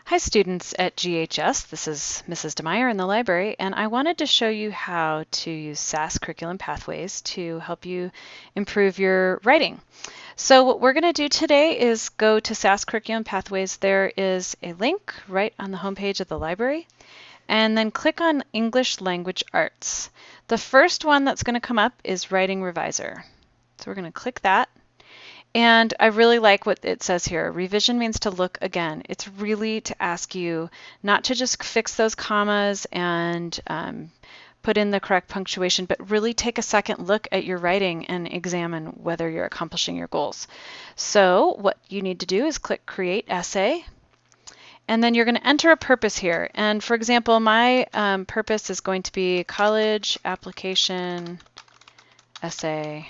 Hi students at GHS, this is Mrs. DeMeyer in the library, and I wanted to show you how to use SAS Curriculum Pathways to help you improve your writing. So what we're going to do today is go to SAS Curriculum Pathways. There is a link right on the homepage of the library, and then click on English Language Arts. The first one that's going to come up is Writing Reviser. So we're going to click that. And I really like what it says here. Revision means to look again. It's really to ask you not to just fix those commas and put in the correct punctuation, but really take a second look at your writing and examine whether you're accomplishing your goals. So what you need to do is click Create Essay. And then you're going to enter a purpose here. And for example, my purpose is going to be college application essay.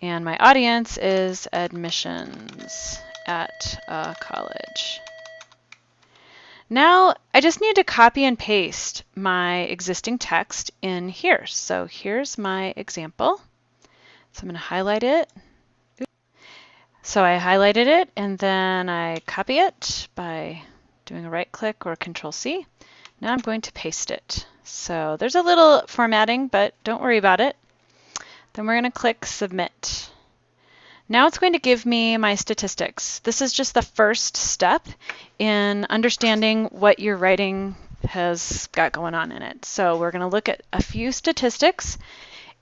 And my audience is admissions at a college. Now I just need to copy and paste my existing text in here. So here's my example. So I'm going to highlight it. So I highlighted it and then I copy it by doing a right click or Control C. Now I'm going to paste it. So there's a little formatting, but don't worry about it. Then we're going to click Submit. Now it's going to give me my statistics. This is just the first step in understanding what your writing has got going on in it. So we're going to look at a few statistics,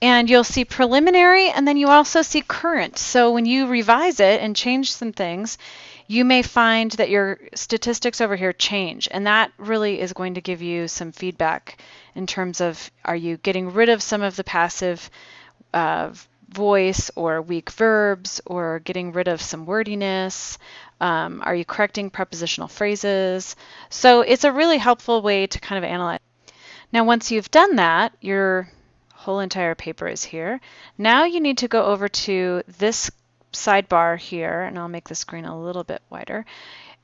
and you'll see preliminary, and then you also see current. So when you revise it and change some things, you may find that your statistics over here change, and that really is going to give you some feedback in terms of, are you getting rid of some of the passive voice or weak verbs, or getting rid of some wordiness? Are you correcting prepositional phrases? So it's a really helpful way to kind of analyze. Now once you've done that, your whole entire paper is here. Now you need to go over to this sidebar here, and I'll make the screen a little bit wider,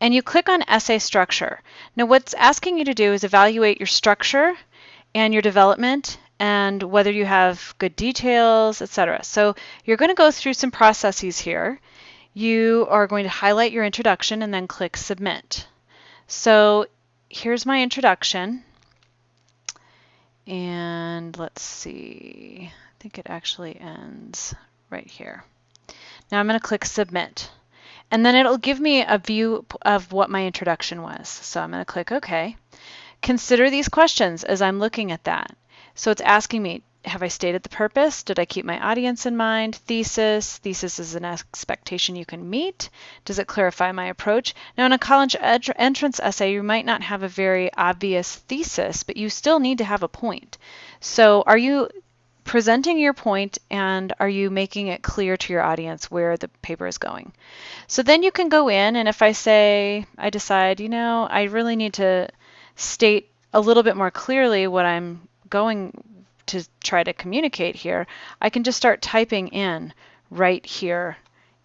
and you click on Essay Structure. Now what's asking you to do is evaluate your structure and your development, and whether you have good details, etc. So you're going to go through some processes here. You are going to highlight your introduction and then click Submit. So here's my introduction, and let's see, I think it actually ends right here. Now I'm going to click Submit, and then it'll give me a view of what my introduction was. So I'm going to click OK. Consider these questions as I'm looking at that. So it's asking me, have I stated the purpose? Did I keep my audience in mind? Thesis. Thesis is an expectation you can meet. Does it clarify my approach? Now in a college entrance essay, you might not have a very obvious thesis, but you still need to have a point. So are you presenting your point, and are you making it clear to your audience where the paper is going? So then you can go in, and if I decide, I really need to state a little bit more clearly what I'm going to try to communicate here, I can just start typing in right here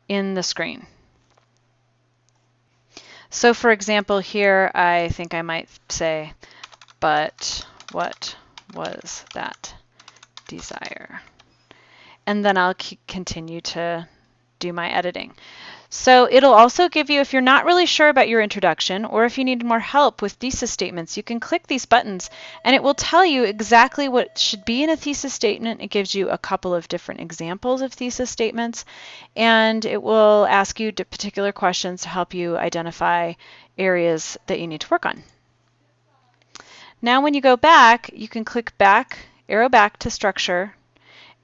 in the screen. So for example here, I think I might say, but what was that desire? And then I'll continue to do my editing. So it'll also give you, if you're not really sure about your introduction, or if you need more help with thesis statements, you can click these buttons and it will tell you exactly what should be in a thesis statement. It gives you a couple of different examples of thesis statements, and it will ask you particular questions to help you identify areas that you need to work on. Now when you go back, you can click back, arrow back to structure,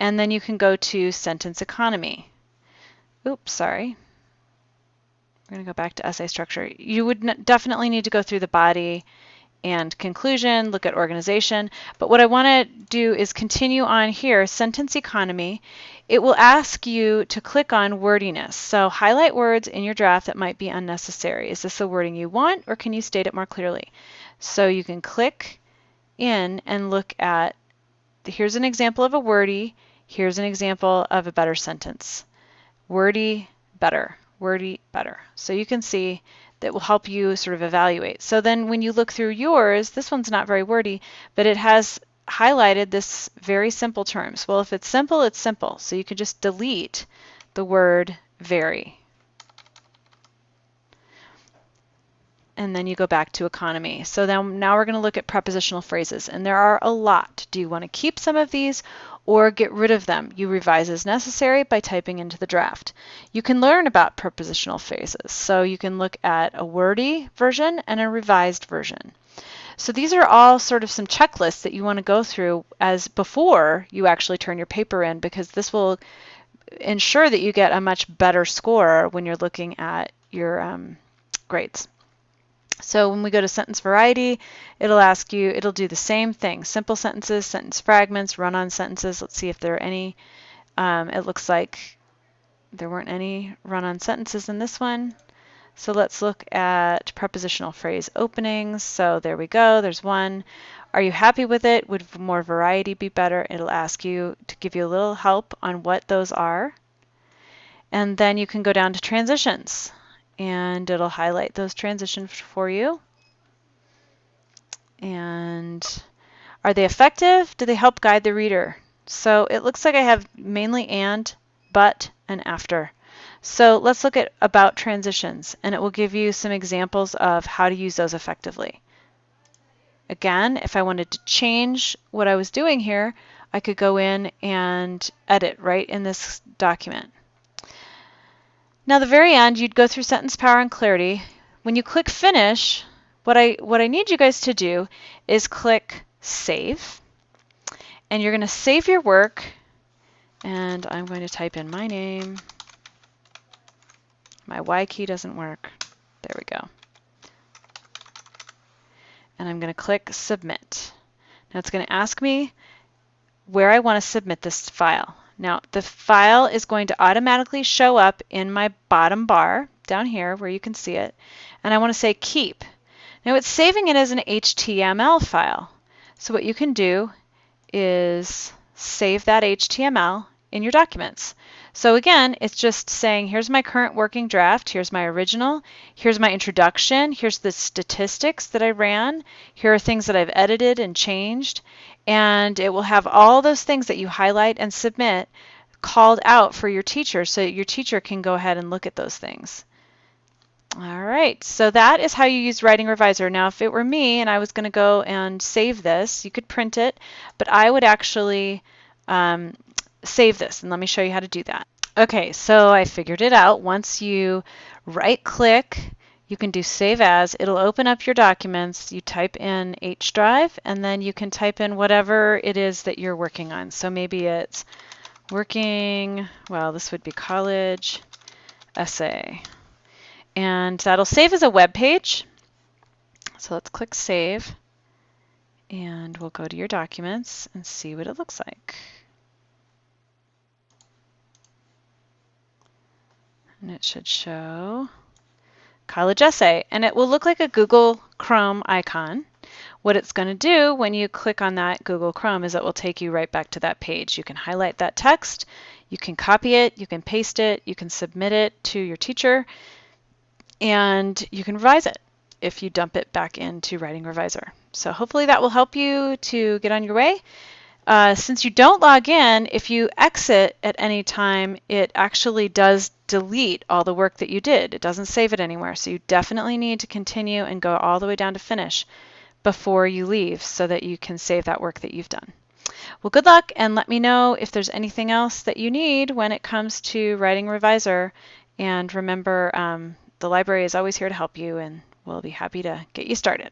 and then you can go to sentence economy. Oops, sorry. We're going to go back to essay structure. You would definitely need to go through the body and conclusion, look at organization. But what I want to do is continue on here, sentence economy. It will ask you to click on wordiness. So highlight words in your draft that might be unnecessary. Is this the wording you want, or can you state it more clearly? So you can click in and look at, here's an example of a wordy, here's an example of a better sentence. Wordy, better. Wordy, better. So you can see that will help you sort of evaluate. So then when you look through yours, this one's not very wordy, but it has highlighted this very simple terms. Well, if it's simple, it's simple. So you can just delete the word very. and then you go back to economy. So then now we're going to look at prepositional phrases, and there are a lot. Do you want to keep some of these or get rid of them? You revise as necessary by typing into the draft. You can learn about prepositional phrases, so you can look at a wordy version and a revised version. So these are all sort of some checklists that you want to go through as before you actually turn your paper in, because this will ensure that you get a much better score when you're looking at your grades. So when we go to sentence variety, it'll ask you, it'll do the same thing. Simple sentences, sentence fragments, run-on sentences. Let's see if there are any. It looks like there weren't any run-on sentences in this one. So let's look at prepositional phrase openings. So there we go, there's one. Are you happy with it? Would more variety be better? It'll ask you to give you a little help on what those are. And then you can go down to transitions, and it'll highlight those transitions for you. And are they effective? Do they help guide the reader? So it looks like I have mainly and, but, and after. So let's look at about transitions, and it will give you some examples of how to use those effectively. Again, if I wanted to change what I was doing here, I could go in and edit right in this document. Now, the very end, you'd go through sentence power and clarity. When you click finish, what I need you guys to do is click save, and you're going to save your work, and I'm going to type in my name. My Y key doesn't work. There we go. And I'm going to click submit. Now it's going to ask me where I want to submit this file. Now the file is going to automatically show up in my bottom bar down here where you can see it, and I want to say keep. Now it's saving it as an HTML file. So what you can do is save that HTML in your documents. So again, it's just saying, here's my current working draft, here's my original, here's my introduction, here's the statistics that I ran, here are things that I've edited and changed, and it will have all those things that you highlight and submit called out for your teacher so that your teacher can go ahead and look at those things. All right, so that is how you use Writing Reviser. Now, if it were me and I was going to go and save this, you could print it, but I would actually save this, and let me show you how to do that. Okay, so I figured it out. Once you right-click, you can do Save As. It'll open up your documents. You type in H drive, and then you can type in whatever it is that you're working on. So maybe it's working, well, this would be college essay. And that'll save as a web page. So let's click Save, and we'll go to your documents and see what it looks like. And it should show college essay, and it will look like a Google Chrome icon. What it's going to do when you click on that Google Chrome is it will take you right back to that page. You can highlight that text, you can copy it, you can paste it, you can submit it to your teacher, and you can revise it if you dump it back into Writing Reviser. So hopefully that will help you to get on your way. Since you don't log in, if you exit at any time, it actually does delete all the work that you did. It doesn't save it anywhere. So you definitely need to continue and go all the way down to finish before you leave so that you can save that work that you've done. Well, good luck, and let me know if there's anything else that you need when it comes to Writing Reviser. And remember, the library is always here to help you, and we'll be happy to get you started.